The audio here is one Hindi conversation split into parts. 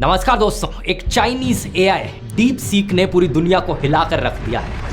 नमस्कार दोस्तों, एक चाइनीज एआई डीप सीक ने पूरी दुनिया को हिलाकर रख दिया है।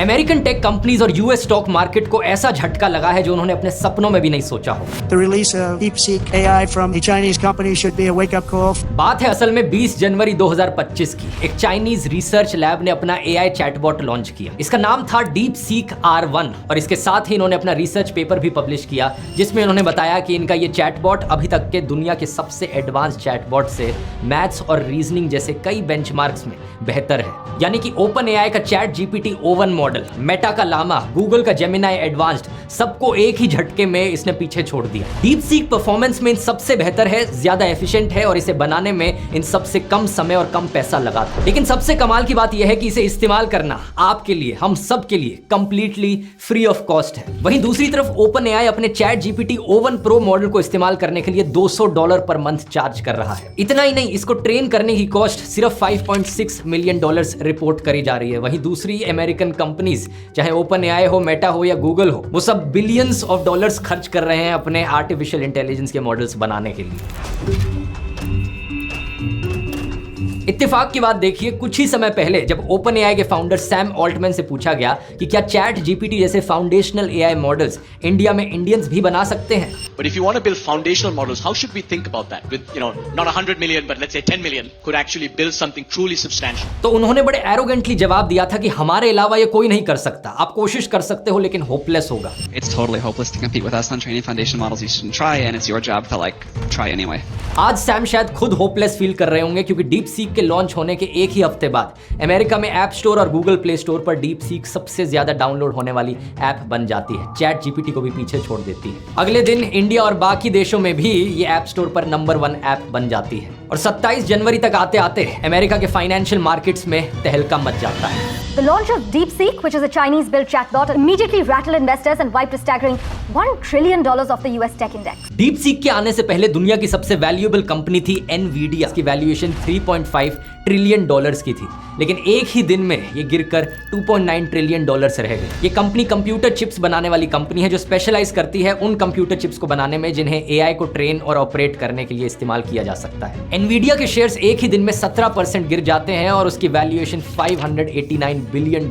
अमेरिकन टेक कंपनीज और यूएस स्टॉक मार्केट को ऐसा झटका लगा है जो उन्होंने अपने सपनों में भी नहीं सोचा हो। The release of DeepSeek AI from a Chinese company should be a wake-up call. बात है असल में 20 जनवरी 2025 की। एक चाइनीज रिसर्च लैब ने अपना एआई चैटबॉट लॉन्च किया। इसका नाम था DeepSeek R1 और इसके साथ ही इन्होंने अपना रिसर्च पेपर भी पब्लिश किया जिसमें इन्होंने बताया कि इनका ये चैटबॉट अभी तक के दुनिया के सबसे एडवांस चैटबॉट से मैथ्स और रीजनिंग जैसे कई बेंचमार्क्स में बेहतर है। यानी कि ओपन एआई का chat GPT O1 model, Meta का लामा, गूगल का जेमिनाई एडवांस्ड, सबको एक ही झटके में इसने पीछे छोड़ दिया। डीपसीक परफॉर्मेंस में इन सबसे बेहतर है, ज्यादा एफिशिएंट है और इसे बनाने में इन सबसे कम समय और कम पैसा लगा था। लेकिन सबसे कमाल की बात यह है कि इसे इस्तेमाल करना आपके लिए, हम सब के लिए कंप्लीटली फ्री ऑफ कॉस्ट है। वहीं दूसरी तरफ ओपन एआई अपने chat GPT O1 pro model को इस्तेमाल करने के लिए $200 पर मंथ चार्ज कर रहा है। इतना ही नहीं, इसको ट्रेन करने की कॉस्ट सिर्फ $5.6 मिलियन रिपोर्ट करी जा रही है। वहीं दूसरी अमेरिकन कंपनीज, चाहे ओपन एआई हो, मेटा हो या गूगल हो, वो सब बिलियंस ऑफ डॉलर्स खर्च कर रहे हैं अपने आर्टिफिशियल इंटेलिजेंस के मॉडल्स बनाने के लिए। इत्तेफाक की बात देखिए, कुछ ही समय पहले जब ओपन एआई के फाउंडर सैम ऑल्टमैन से पूछा गया कि क्या चैट जीपीटी जैसे फाउंडेशनल एआई मॉडल्स इंडिया में इंडियंस भी बना सकते हैं। But if you want to build foundational models, how should we think about that? With, not 100 million, but let's say 10 million could actually build something truly substantial. तो उन्होंने बड़े एरोगेंटली जवाब दिया था कि हमारे अलावा ये कोई नहीं कर सकता। आप कोशिश कर सकते हो लेकिन होपलेस होगा। It's totally hopeless to compete with us on training foundation models. You shouldn't try, and it's your job to try anyway. आज सैम शायद खुद होपलेस फील कर रहे होंगे क्योंकि डीप सीक के लॉन्च होने के एक ही हफ्ते बाद अमेरिका में ऐप स्टोर और गूगल प्ले स्टोर पर डीप सीक सबसे ज्यादा डाउनलोड होने वाली ऐप बन जाती है। चैट जीपीटी को भी पीछे छोड़ देती है। अगले दिन इंडिया और बाकी देशों में भी ये ऐप स्टोर पर नंबर 1 ऐप बन जाती है और 27 जनवरी तक आते आते अमेरिका के फाइनेंशियल मार्केट्स में तहलका मच जाता है। The launch of DeepSeek, which is a Chinese-built chatbot, immediately rattled investors and wiped a staggering $1 trillion of the US tech index. DeepSeek के आने से पहले दुनिया की सबसे वैल्यूएबल कंपनी थी Nvidia। इसकी वैल्यूएशन $3.5 ट्रिलियन की थी, लेकिन एक ही दिन में ये गिरकर $2.9 ट्रिलियन रह गई। ये कंपनी कंप्यूटर चिप्स बनाने वाली कंपनी है जो स्पेशलाइज करती है उन कंप्यूटर चिप्स को बनाने में जिन्हें एआई को ट्रेन और ऑपरेट करने के लिए इस्तेमाल किया जा सकता है। Nvidia के शेयर्स एक ही दिन में 17% गिर जाते हैं और उसकी वैल्यूएशन $589 बिलियन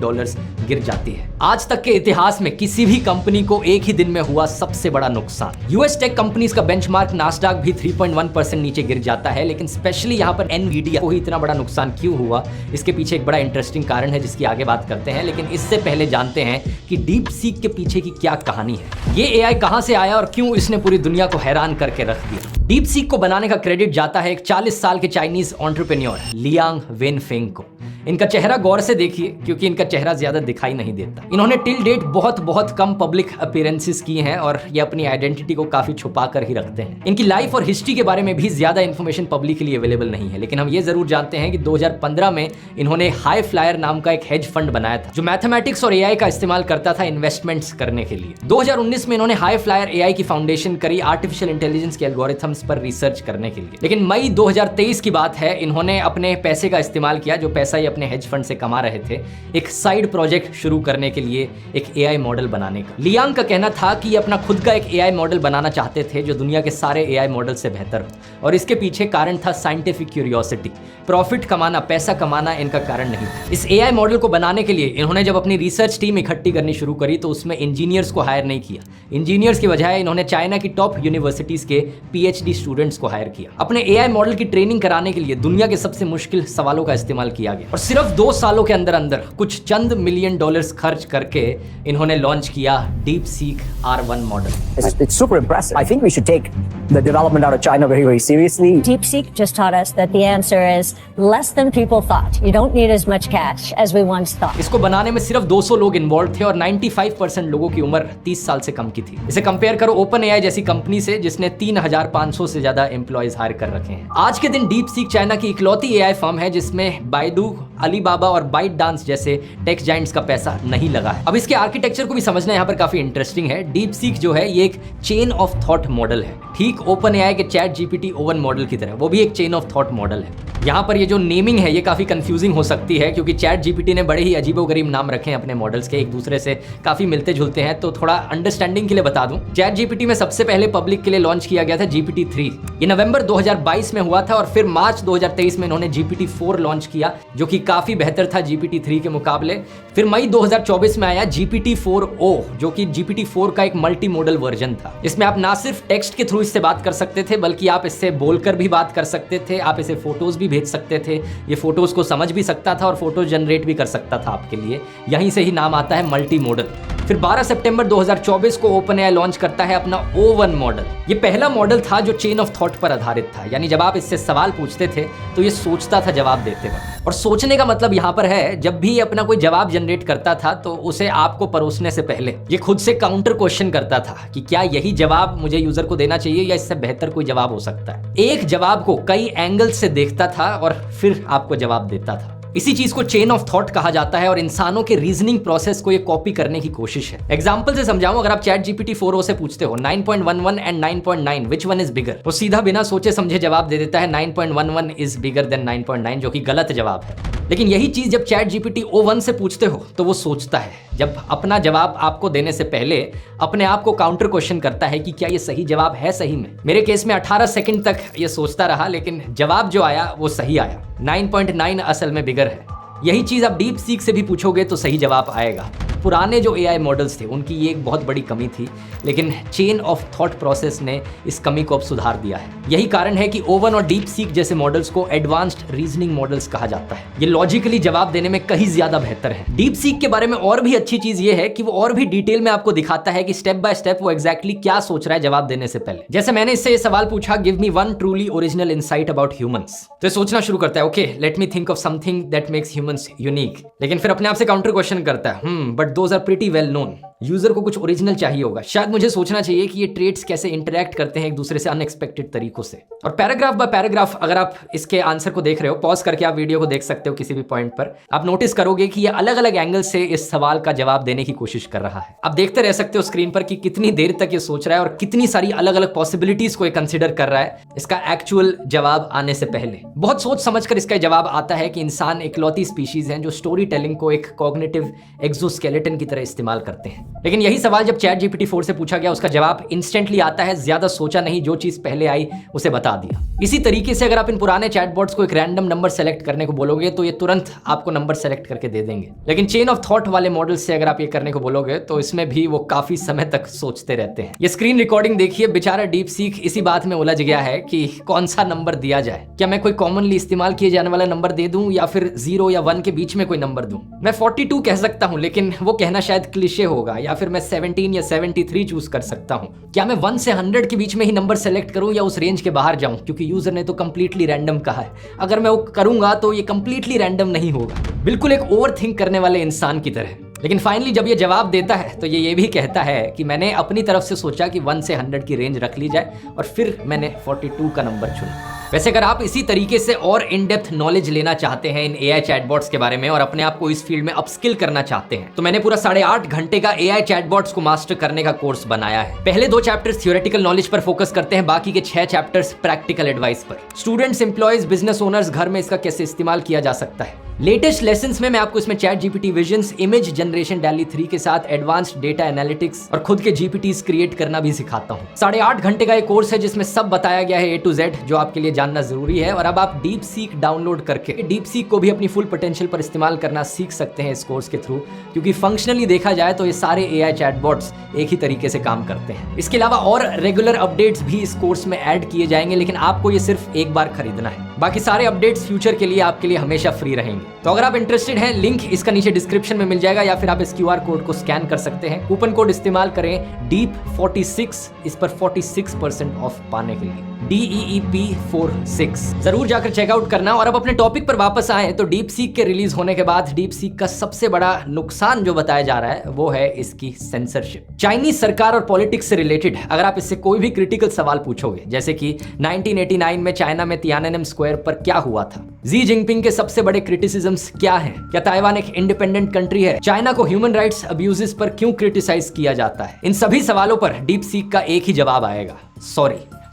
गिर जाती है। आज तक के इतिहास में किसी भी कंपनी को एक ही दिन में हुआ सबसे बड़ा नुकसान। यूएस टेक कंपनीज का बेंचमार्क नास्डैक भी 3.1% नीचे गिर जाता है, लेकिन स्पेशली यहाँ पर Nvidia को ही इतना बड़ा नुकसान क्यों हुआ, इसके पीछे एक बड़ा इंटरेस्टिंग कारण है जिसकी आगे बात करते हैं। लेकिन इससे पहले जानते हैं कि डीप सीक के पीछे की क्या कहानी है। ये एआई कहां से आया और क्यों इसने पूरी दुनिया को हैरान करके रख दिया। डीप सीक को बनाने का क्रेडिट जाता है एक 40 साल के चाइनीज एंटरप्रेन्योर लियांग वेनफेंग को। इनका चेहरा गौर से देखिए क्योंकि इनका चेहरा ज्यादा दिखाई नहीं देता। इन्होंने टिल डेट बहुत कम पब्लिक अपीयरेंसेस की हैं और ये अपनी आइडेंटिटी को काफी छुपा कर ही रखते हैं। इनकी लाइफ और हिस्ट्री के बारे में भी ज्यादा इंफॉर्मेशन पब्लिकली अवेलेबल नहीं है, लेकिन हम ये जरूर जानते हैं कि 2015 में इन्होंने हाई फ्लायर नाम का एक हेज फंड बनाया था जो मैथमेटिक्स और एआई का इस्तेमाल करता था इन्वेस्टमेंट्स करने के लिए। 2019 में इन्होंने हाई फ्लायर एआई की फाउंडेशन करी आर्टिफिशियल इंटेलिजेंस के एल्गोरिथम्स पर रिसर्च करने के लिए। लेकिन मई 2023 की बात है, इन्होंने अपने पैसे का इस्तेमाल किया, जो पैसा ही अपने हेज फंड से कमा रहे थे, एक साइड प्रोजेक्ट शुरू करने के लिए, एक एआई मॉडल बनाने का। लियांग का कहना था कि ये अपना खुद का एक एआई मॉडल बनाना चाहते थे जो दुनिया के सारे एआई मॉडल से बेहतर हो और इसके पीछे कारण था साइंटिफिक क्यूरियोसिटी। प्रॉफिट कमाना, पैसा कमाना इनका कारण नहीं था। इस एआई मॉडल को बनाने के लिए इन्होंने जब अपनी रिसर्च टीम इकट्ठी करनी शुरू करी तो उसमें इंजीनियर्स को हायर नहीं किया। इंजीनियर्स की बजाय इन्होंने चाइना की टॉप यूनिवर्सिटीज के पीएचडी स्टूडेंट्स को हायर किया। अपने एआई मॉडल की ट्रेनिंग कराने के लिए दुनिया के सबसे मुश्किल सवालों का इस्तेमाल किया गया और सिर्फ 2 सालों के अंदर कुछ चंद मिलियन डॉलर्स खर्च करके इन्होंने लॉन्च किया DeepSeek R1 model. It's super impressive. I think we should take the development out of China very seriously. DeepSeek just taught us that the answer is less than people thought. You don't need as much cash as we once thought. इसको बनाने में सिर्फ 200 लोग इन्वॉल्व थे और 95% लोगों की उम्र 30 साल से कम की थी। इसे कंपेयर करो ओपन एआई जैसी कंपनी से जिसने 3500 से ज्यादा एम्प्लॉयज हायर कर रखे हैं। आज के दिन DeepSeek चाइना की इकलौती एआई फर्म है जिसमें बायडू, अलीबाबा और बाइट डांस जैसे टेक जाइंट्स का पैसा नहीं लगा है। अब इसके आर्किटेक्चर को भी समझना यहाँ पर काफी इंटरेस्टिंग है। डीप सीक जो है ये एक चेन ऑफ थॉट मॉडल है, ठीक ओपन एआई के चैट जीपीटी ओवन मॉडल की तरह, वो भी एक चेन ऑफ थॉट मॉडल है। यहाँ पर ये जो नेमिंग है ये काफी कंफ्यूजिंग हो सकती है, क्योंकि चैट जीपीटी ने बड़े ही अजीबोगरीब नाम रखे हैं अपने मॉडल्स के, एक दूसरे से काफी मिलते जुलते हैं। तो थोड़ा अंडरस्टैंडिंग के लिए बता दूं, चैट जीपीटी में सबसे पहले पब्लिक के लिए लॉन्च किया गया था GPT-3। ये नवंबर 2022 में हुआ था और फिर मार्च 2023 में इन्होंने GPT-4 लॉन्च किया, जो कि काफी बेहतर था GPT-3 के मुकाबले। फिर मई 2024 में आया GPT-4o, जो कि GPT-4 का एक मल्टी मॉडल वर्जन था। इसमें आप ना सिर्फ टेक्स्ट के थ्रू इससे बात कर सकते थे, बल्कि आप इससे बोलकर भी बात कर सकते थे, आप इसे फोटोज भी भेज सकते थे, ये फोटोज को समझ भी सकता था और फोटो जनरेट भी कर सकता था आपके लिए। यहीं से ही नाम आता है मल्टी मॉडल। फिर 12 सितंबर 2024 को ओपनएआई लॉन्च करता है अपना O1 मॉडल। ये पहला मॉडल था जो चेन ऑफ थॉट पर आधारित था, यानी जब आप इससे सवाल पूछते थे तो ये सोचता था जवाब देते वक्त। और सोचने का मतलब यहाँ पर है, जब भी अपना कोई जवाब जनरेट करता था तो उसे आपको परोसने से पहले ये खुद से काउंटर क्वेश्चन करता था कि क्या यही जवाब मुझे यूजर को देना चाहिए या इससे बेहतर कोई जवाब हो सकता है। एक जवाब को कई एंगल से देखता था और फिर आपको जवाब देता था। इसी चीज को चेन ऑफ थॉट कहा जाता है और इंसानों के रीजनिंग प्रोसेस को ये कॉपी करने की कोशिश है। एग्जांपल से समझाऊं, अगर आप चैट GPT-4o से पूछते हो 9.11 and 9.9 which one is bigger, वो सीधा बिना सोचे समझे जवाब दे देता है 9.11 इज बिगर देन 9.9, जो कि गलत जवाब है। लेकिन यही चीज जब चैट GPT-O1 से पूछते हो तो वो सोचता है, जब अपना जवाब आपको देने से पहले अपने आप को काउंटर क्वेश्चन करता है कि क्या ये सही जवाब है सही में। मेरे केस में 18 सेकंड तक ये सोचता रहा, लेकिन जवाब जो आया वो सही आया। 9.9 असल में बिगर है। यही चीज आप डीप सीक से भी पूछोगे तो सही जवाब आएगा। पुराने जो एआई मॉडल्स थे उनकी ये एक बहुत बड़ी कमी थी, लेकिन चेन ऑफ थॉट प्रोसेस ने इस कमी को अब सुधार दिया है। यही कारण है कि O1 और डीप सीक जैसे मॉडल्स को एडवांस्ड रीजनिंग मॉडल्स कहा जाता है। ये लॉजिकली जवाब देने में कहीं ज्यादा बेहतर है। डीप सीक के बारे में और भी अच्छी चीज ये है कि वो और भी डिटेल में आपको दिखाता है कि स्टेप बाय स्टेप वो एग्जैक्टली क्या सोच रहा है जवाब देने से पहले। जैसे मैंने इससे ये सवाल पूछा, give me one truly original insight about humans, तो सोचना शुरू करता है, okay let me think of something that makes humans unique. लेकिन फिर अपने आप से काउंटर क्वेश्चन करता है, but those are pretty well known. User को कुछ ओरिजिनल चाहिए होगा, शायद मुझे सोचना चाहिए कि ये ट्रेट्स कैसे इंटरैक्ट करते हैं एक दूसरे से अनएक्सपेक्टेड तरीकों से। और पैराग्राफ बाय पैराग्राफ अगर आप इसके आंसर को देख रहे हो, पॉज करके आप वीडियो को देख सकते हो किसी भी पॉइंट पर, आप नोटिस करोगे कि ये अलग अलग एंगल से इस सवाल का जवाब देने की कोशिश कर रहा है। आप देखते रह सकते हो स्क्रीन पर कि कितनी देर तक ये सोच रहा है और कितनी सारी अलग अलग पॉसिबिलिटीज को ये कंसिडर कर रहा है इसका एक्चुअल जवाब आने से पहले। बहुत सोच समझकर इसका जवाब आता है कि इंसान इकलौती स्पीशीज हैं जो स्टोरी टेलिंग को एक कॉग्निटिव एक्सोस्केलेटन की तरह इस्तेमाल करते हैं। लेकिन यही सवाल जब चैट GPT-4 से पूछा गया, उसका जवाब इंस्टेंटली आता है, ज्यादा सोचा नहीं, जो चीज पहले आई उसे बता दिया। इसी तरीके से अगर आप इन पुराने चैटबॉट्स को एक रैंडम नंबर सेलेक्ट करने को बोलोगे तो ये तुरंत आपको नंबर सेलेक्ट करके दे देंगे। लेकिन चेन ऑफ थॉट वाले मॉडल से अगर आप ये करने को बोलोगे तो इसमें भी वो काफी समय तक सोचते रहते हैं। ये स्क्रीन रिकॉर्डिंग देखिए, बेचारा डीप सीक इसी बात में उलझ गया है कि कौन सा नंबर दिया जाए। क्या मैं कोई कॉमनली इस्तेमाल किए जाने वाला नंबर दे दूं या फिर 0 या 1 के बीच में कोई नंबर दूं। मैं 42 कह सकता हूं, लेकिन वो कहना शायद क्लिशे होगा। या फिर मैं 17 या 73 चूज कर सकता हूं। क्या मैं 1 से 100 के बीच में ही नंबर सेलेक्ट करूं या उस रेंज के बाहर जाऊं, क्योंकि यूजर ने तो कंप्लीटली रैंडम कहा है। अगर मैं वो करूंगा तो ये कंप्लीटली रैंडम नहीं होगा, बिल्कुल एक ओवर थिंक करने वाले इंसान की तरह। लेकिन फाइनली जब ये जवाब देता है तो ये भी कहता है कि मैंने अपनी तरफ से सोचा कि 1 से 100 की रेंज रख ली जाए और फिर मैंने 42 का नंबर चुना। वैसे अगर आप इसी तरीके से और इन डेप्थ नॉलेज लेना चाहते हैं इन एआई चैटबॉट्स के बारे में और अपने आप को इस फील्ड में अपस्किल करना चाहते हैं, तो मैंने पूरा 8.5 घंटे का एआई चैटबॉट्स को मास्टर करने का कोर्स बनाया है। पहले 2 चैप्टर्स थ्योरेटिकल नॉलेज पर फोकस करते हैं, बाकी के 6 चैप्टर्स प्रैक्टिकल एडवाइस पर। स्टूडेंट्स, एम्प्लॉयज, बिजनेस ओनर्स घर में इसका कैसे इस्तेमाल किया जा सकता है। लेटेस्ट लेसन्स में मैं आपको इसमें chat GPT visions, image generation DALL-E 3 के साथ एडवांस्ड डेटा एनालिटिक्स और खुद के GPTs क्रिएट करना भी सिखाता हूँ। 8.5 घंटे का एक कोर्स है जिसमें सब बताया गया है A to Z जो आपके लिए जानना जरूरी है। और अब आप डीप सीक डाउनलोड करके डीप सीक को भी अपनी फुल पोटेंशियल पर इस्तेमाल करना सीख सकते हैं इस कोर्स के थ्रू, क्योंकि फंक्शनली देखा जाए तो ये सारे एआई चैटबॉट्स एक ही तरीके से काम करते हैं। इसके अलावा और रेगुलर अपडेट्स भी इस कोर्स में ऐड किए जाएंगे, लेकिन आपको ये सिर्फ एक बार खरीदना है। बाकी सारे अपडेट्स फ्यूचर के लिए आपके लिए हमेशा फ्री रहेंगे। तो अगर आप इंटरेस्टेड हैं, लिंक इसका नीचे डिस्क्रिप्शन में मिल जाएगा या फिर आप इस QR कोड को स्कैन कर सकते हैं। कूपन कोड इस्तेमाल करें DEEP46 इस पर 46% ऑफ पाने के लिए, DEEP46 जरूर जाकर चेकआउट करना। और अब अपने टॉपिक पर वापस आए तो डीप सीक के रिलीज होने के बाद डीप सीक का सबसे बड़ा नुकसान जो बताया जा रहा है वो है इसकी सेंसरशिप। चाइनीज सरकार और पॉलिटिक्स से रिलेटेड अगर आप इससे कोई भी क्रिटिकल सवाल पूछोगे, जैसे कि 1989 में चाइना में तियाननमेन स्क्वायर पर क्या हुआ था, जी जिनपिंग के सबसे बड़े क्रिटिसिज्म क्रिटिसिज्म्स क्या हैं? क्या ताइवान एक इंडिपेंडेंट कंट्री है? चाइना को ह्यूमन राइट्स अब्यूजेस पर क्यों क्रिटिसाइज किया जाता है? इन सभी सवालों पर डीप सीक का एक ही जवाब आएगा,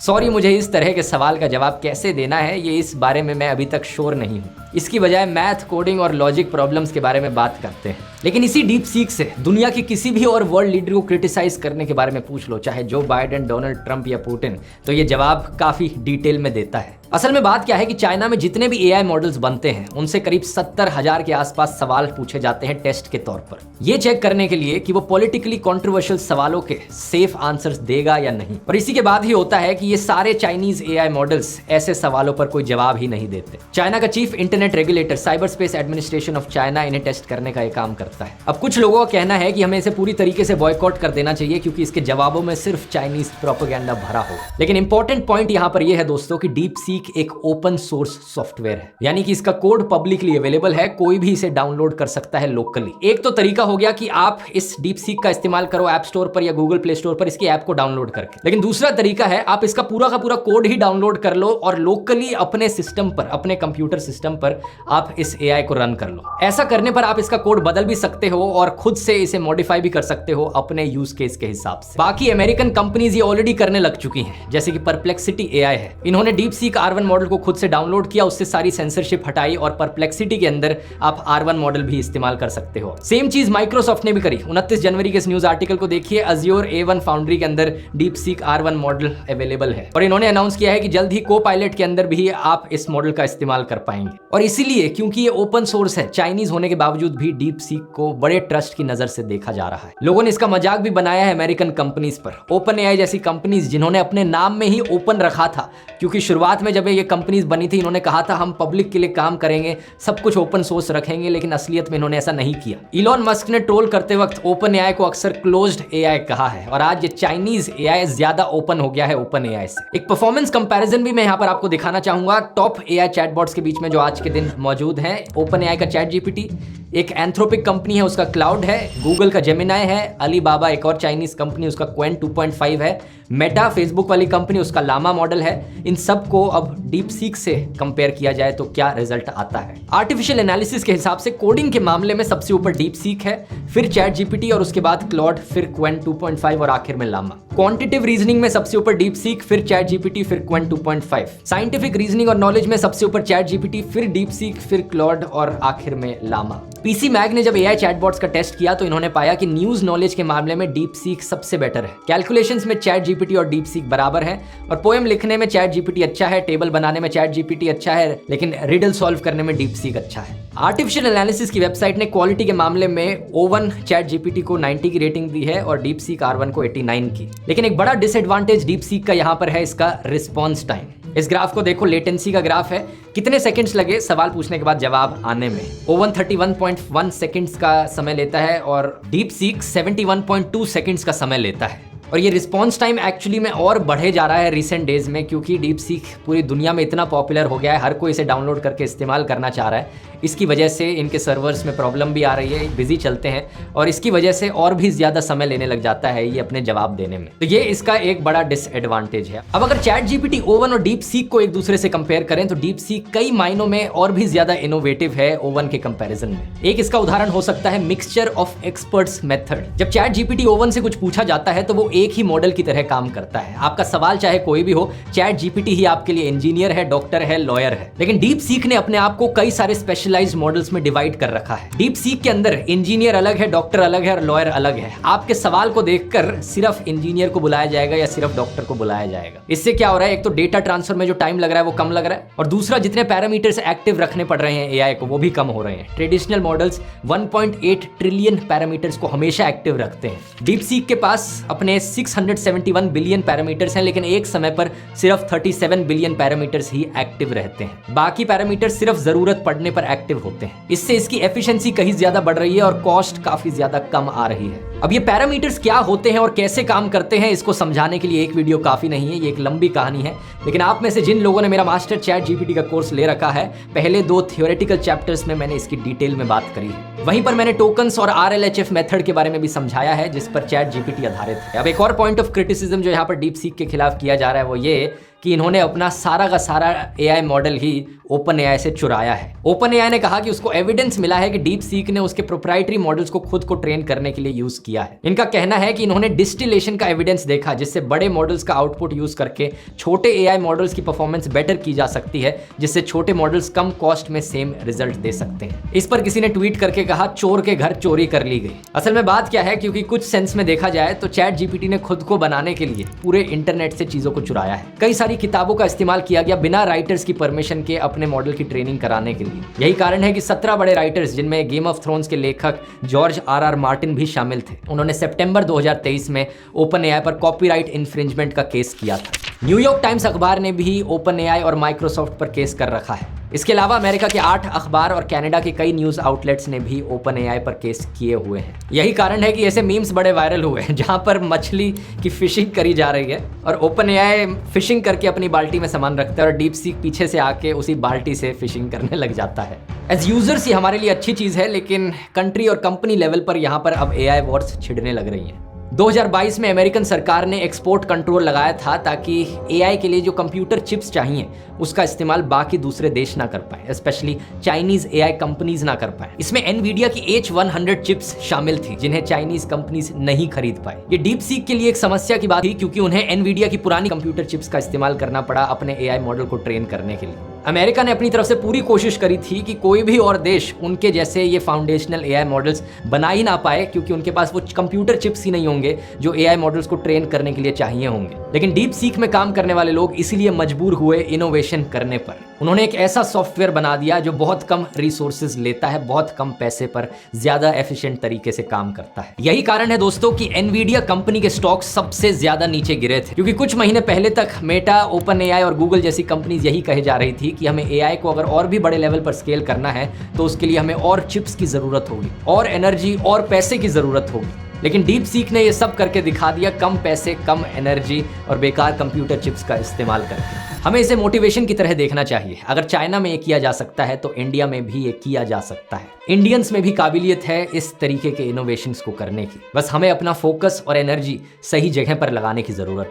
सॉरी मुझे इस तरह के सवाल का जवाब कैसे देना है, ये इस बारे में मैं अभी तक श्योर नहीं हूँ। इसकी बजाय मैथ, कोडिंग और लॉजिक प्रॉब्लम्स के बारे में बात करते हैं। लेकिन इसी डीप सीक से दुनिया के किसी भी और वर्ल्ड लीडर को क्रिटिसाइज करने के बारे में पूछ लो, चाहे जो बाइडेन, डोनाल्ड ट्रंप या पुतिन, तो ये जवाब काफी डिटेल में देता है। असल में बात क्या है कि चाइना में जितने भी एआई मॉडल्स बनते हैं उनसे करीब 70,000 के आसपास सवाल पूछे जाते हैं टेस्ट के तौर पर, ये चेक करने के लिए कि वो पॉलिटिकली कंट्रोवर्शियल सवालों के सेफ आंसर्स देगा या नहीं। और इसी के बाद ही होता है कि ये सारे चाइनीज एआई मॉडल्स ऐसे सवालों पर कोई जवाब ही नहीं देते। चाइना का chief internet regulator cyber space administration of China इन्हें टेस्ट करने का ये काम करता है। अब कुछ लोगों का कहना है कि हमें इसे पूरी तरीके से बॉयकॉट कर देना चाहिए क्योंकि इसके जवाबों में सिर्फ चाइनीज प्रोपेगेंडा भरा हो। लेकिन इंपॉर्टेंट पॉइंट यहां पर यह है दोस्तों कि डीप सीक एक ओपन सोर्स सॉफ्टवेयर है, यानी कि इसका कोड पब्लिकली अवेलेबल है, कोई भी इसे डाउनलोड कर सकता है लोकली। एक तो तरीका हो गया कि आप इस डीप सीक का इस्तेमाल करो ऐप स्टोर पर या गूगल प्ले स्टोर पर इसकी ऐप को डाउनलोड करके। लेकिन दूसरा तरीका है आप इसका पूरा का पूरा कोड ही डाउनलोड कर लो और लोकली अपने सिस्टम पर, अपने कंप्यूटर सिस्टम पर आप इस एआई को रन कर लो। ऐसा करने पर आप इसका कोड बदल भी सकते हो और खुद से इसे मॉडिफाई भी कर सकते हो अपने यूज केस के हिसाब से। बाकी अमेरिकन कंपनीज ये ऑलरेडी करने लग चुकी हैं, जैसे कि परप्लेक्सिटी एआई है। इन्होंने डीप सीक R1 मॉडल को खुद से डाउनलोड किया, उससे सारी सेंसरशिप हटाई और परप्लेक्सिटी के अंदर आप R1 मॉडल भी इस्तेमाल कर सकते हो। सेम चीज माइक्रोसॉफ्ट ने भी करी। 29 जनवरी के इस न्यूज आर्टिकल को देखिए, Azure A1 फाउंड्री के अंदर deep seek R1 model available है और इन्होंने अनाउंस किया है कि जल्द ही को-पायलट के अंदर भी आप इस मॉडल का इस्तेमाल कर पाएंगे। और इसीलिए क्योंकि ये ओपन सोर्स है, चाइनीज होने के बावजूद भी डीप सीक को बड़े ट्रस्ट की नजर से देखा जा रहा है। लोगों ने इसका मजाक भी बनाया है अमेरिकन कंपनीज पर। ओपन एआई जैसी कंपनीज जिन्होंने अपने नाम में ही ओपन रखा था, क्योंकि शुरुआत में जब ये कंपनीज बनी थी इन्होंने कहा था हम पब्लिक के लिए काम करेंगे, सब कुछ ओपन सोर्स रखेंगे, लेकिन असलियत में इन्होंने ऐसा नहीं किया। इलॉन मस्क ने ट्रोल करते वक्त ओपन एआई को अक्सर क्लोज्ड एआई कहा है और आज ये चाइनीज एआई ज्यादा ओपन हो गया है ओपन एआई से। एक परफॉर्मेंस कंपैरिजन भी मैं यहाँ पर आपको दिखाना चाहूंगा टॉप एआई चैटबॉट्स के बीच में जो आज के दिन मौजूद हैं। ओपन एआई का चैट जीपीटी, एक एंथ्रोपिक कंपनी है उसका क्लाउड है, गूगल का जेमिनाई है, अलीबाबा एक और चाइनीज कंपनी उसका क्वेन 2.5 है, मेटा फेसबुक वाली कंपनी उसका लामा मॉडल है। इन सब को अब डीप सीक से कंपेयर किया जाए तो क्या रिजल्ट आता है? आर्टिफिशियल एनालिसिस के हिसाब से कोडिंग के मामले में सबसे ऊपर डीप सीक है, फिर चैट जीपीटी और उसके बाद क्लॉड, फिर क्वेन 2.5 और आखिर में लामा। क्वांटिटेटिव रीजनिंग में सबसे ऊपर डीप सीक, फिर चैट जीपीटी, फिर क्वेन 2.5। साइंटिफिक रीजनिंग और नॉलेज में सबसे ऊपर चैट जीपीटी, फिर डीप सीक, फिर क्लॉड और आखिर में लामा। पीसी मैग ने जब एआई चैटबॉट्स का टेस्ट किया तो इन्होंने पाया कि न्यूज नॉलेज के मामले में डीप सीक सबसे बेटर है। कैलकुलेशंस में चैट जीपीटी और डीप सीक बराबर हैं और पोएम लिखने में चैट जीपीटी अच्छा है, टेबल बनाने में चैट जीपीटी अच्छा है, लेकिन रिडल सॉल्व करने में डीप सीक अच्छा है। आर्टिफिशियल एनालिसिस की वेबसाइट ने क्वालिटी के मामले में O1 चैट जीपीटी को 90 की रेटिंग दी है और डीप सीक R1 को 89 की। लेकिन एक बड़ा डिसएडवांटेज डीप सीक का यहाँ पर है इसका रिस्पॉन्स टाइम। इस ग्राफ को देखो, लेटेंसी का ग्राफ है, कितने सेकंड्स लगे सवाल पूछने के बाद जवाब आने में। O1 31.1 सेकंड्स का समय लेता है और डीप सीक 71.2 सेकंड्स का समय लेता है। और ये रिस्पॉन्स टाइम एक्चुअली में और बढ़े जा रहा है रिसेंट डेज में, क्योंकि डीप सीक पूरी दुनिया में इतना पॉपुलर हो गया है, हर कोई इसे डाउनलोड करके इस्तेमाल करना चाह रहा है। इसकी वजह से इनके सर्वर्स में प्रॉब्लम भी आ रही है, बिजी चलते हैं और इसकी वजह से और भी ज़्यादा समय लेने लग जाता है ये अपने जवाब देने में। तो ये इसका एक बड़ा डिसएडवांटेज है। अब अगर चैट जीपीटी O1 और डीप सीक को एक दूसरे से कंपेयर करें तो डीप सीक कई मायनों में और भी ज़्यादा इनोवेटिव है O1 के कंपेरिजन में। एक इसका उदाहरण हो सकता है मिक्सचर ऑफ एक्सपर्ट्स मेथड। जब चैट जीपीटी O1 से कुछ पूछा जाता है तो वो एक ही मॉडल की तरह काम करता है। आपका सवाल चाहे कोई भी हो, चैट जीपीटी ही आपके लिए इंजीनियर है, डॉक्टर है, लॉयर है। लेकिन डीप सीक ने अपने आप को कई सारे स्पेशलाइज्ड मॉडल्स में डिवाइड कर रखा है। डीप सीक के अंदर इंजीनियर अलग है, डॉक्टर अलग है और लॉयर अलग है। आपके सवाल को देखकर सिर्फ इंजीनियर को बुलाया जाएगा या सिर्फ डॉक्टर को बुलाया जाएगा। इससे क्या हो रहा है, एक तो डेटा ट्रांसफर में जो टाइम लग रहा है वो कम लग रहा है और दूसरा जितने पैरामीटर्स एक्टिव रखने पड़ रहे हैं एआई को वो भी कम हो रहे हैं। ट्रेडिशनल मॉडल्स 1.8 ट्रिलियन पैरामीटर्स को हमेशा एक्टिव रखते हैं। डीप सीक के पास अपने 671 बिलियन पैरामीटर्स हैं, लेकिन एक समय पर सिर्फ 37 बिलियन पैरामीटर्स ही एक्टिव रहते हैं। बाकी पैरामीटर्स सिर्फ जरूरत पड़ने पर एक्टिव होते हैं। इससे इसकी एफिशिएंसी कहीं ज्यादा बढ़ रही है और कॉस्ट काफी ज्यादा कम आ रही है। अब ये पैरामीटर्स क्या होते हैं और कैसे काम करते हैं इसको समझाने के लिए एक वीडियो काफी नहीं है, ये एक लंबी कहानी है। लेकिन आप में से जिन लोगों ने मेरा मास्टर चैट जीपीटी का कोर्स ले रखा है, पहले 2 थियोरेटिकल चैप्टर्स में मैंने इसकी डिटेल में बात करी है। वहीं पर मैंने टोकन्स और RLHF मेथड के बारे में भी समझाया है जिस पर चैट जीपीटी आधारित है। अब एक और पॉइंट ऑफ क्रिटिसिज्म जो यहाँ पर डीप सीक के खिलाफ किया जा रहा है वो ये कि इन्होंने अपना सारा का सारा AI मॉडल ही OpenAI से चुराया है। OpenAI ने कहा कि उसको एविडेंस मिला है कि डीप सीक ने उसके प्रोप्राइटरी मॉडल्स को खुद को ट्रेन करने के लिए यूज किया है। इनका कहना है कि इन्होंने डिस्टिलेशन का एविडेंस देखा, जिससे बड़े मॉडल्स का आउटपुट यूज करके छोटे AI मॉडल्स की परफॉर्मेंस बेटर की जा सकती है, जिससे छोटे मॉडल्स कम कॉस्ट में सेम रिजल्ट दे सकते हैं। इस पर किसी ने ट्वीट करके कहा, चोर के घर चोरी कर ली गई। असल में बात क्या है, क्योंकि कुछ सेंस में देखा जाए तो ChatGPT ने खुद को बनाने के लिए पूरे इंटरनेट से चीजों को चुराया है। कई सारी किताबों का इस्तेमाल किया गया बिना राइटर्स की परमिशन के अपने मॉडल की ट्रेनिंग कराने के लिए। यही कारण है कि 17 बड़े राइटर्स, जिनमें गेम ऑफ थ्रोन्स के लेखक जॉर्ज R.R. मार्टिन भी शामिल थे, उन्होंने सितंबर 2023 में OpenAI पर कॉपीराइट इन्फ्रिंजमेंट का केस किया था। न्यूयॉर्क टाइम्स अखबार ने भी OpenAI और माइक्रोसॉफ्ट पर केस कर रखा है। इसके अलावा अमेरिका के 8 अखबार और कनाडा के कई न्यूज आउटलेट्स ने भी OpenAI पर केस किए हुए हैं। यही कारण है कि ऐसे मीम्स बड़े वायरल हुए हैं जहां पर मछली की फिशिंग करी जा रही है और OpenAI फिशिंग करके अपनी बाल्टी में सामान रखता है और डीप सीक पीछे से आके उसी बाल्टी से फिशिंग करने लग जाता है। एज यूजर्स ये हमारे लिए अच्छी चीज है, लेकिन कंट्री और कंपनी लेवल पर यहाँ पर अब AI वॉर्स छिड़ने लग रही हैं। 2022 में अमेरिकन सरकार ने एक्सपोर्ट कंट्रोल लगाया था ताकि AI के लिए जो कंप्यूटर चिप्स चाहिए उसका इस्तेमाल बाकी दूसरे देश ना कर पाए, स्पेशली चाइनीज AI कंपनीज ना कर पाए। इसमें NVIDIA की H100 चिप्स शामिल थी जिन्हें चाइनीज कंपनीज नहीं खरीद पाए। ये डीप सीक के लिए एक समस्या की बात थी, क्योंकि उन्हें NVIDIA की पुरानी कंप्यूटर चिप्स का इस्तेमाल करना पड़ा अपने AI मॉडल को ट्रेन करने के लिए। अमेरिका ने अपनी तरफ से पूरी कोशिश करी थी कि कोई भी और देश उनके जैसे ये फाउंडेशनल AI मॉडल्स बना ही ना पाए, क्योंकि उनके पास वो कंप्यूटर चिप्स ही नहीं होंगे जो AI मॉडल्स को ट्रेन करने के लिए चाहिए होंगे। लेकिन डीप सीक में काम करने वाले लोग इसीलिए मजबूर हुए इनोवेशन करने पर। उन्होंने एक ऐसा सॉफ्टवेयर बना दिया जो बहुत कम रिसोर्सेज लेता है, बहुत कम पैसे पर ज्यादा एफिशिएंट तरीके से काम करता है। यही कारण है दोस्तों कि NVIDIA कंपनी के स्टॉक सबसे ज्यादा नीचे गिरे थे, क्योंकि कुछ महीने पहले तक मेटा, OpenAI और गूगल जैसी कंपनीज यही कहे जा रही थी कि हमें AI को अगर और भी बड़े लेवल पर स्केल करना है तो उसके लिए हमें और चिप्स की जरूरत होगी, और एनर्जी और पैसे की जरूरत होगी। लेकिन डीप सीक ने ये सब करके दिखा दिया, कम पैसे, कम एनर्जी और बेकार कंप्यूटर चिप्स का इस्तेमाल करके। हमें इसे मोटिवेशन की तरह देखना चाहिए। अगर चाइना में ये किया जा सकता है तो इंडिया में भी ये किया जा सकता है। इंडियंस में भी काबिलियत है इस तरीके के इनोवेशंस को करने की, बस हमें अपना फोकस और एनर्जी सही जगह पर लगाने की जरूरत है।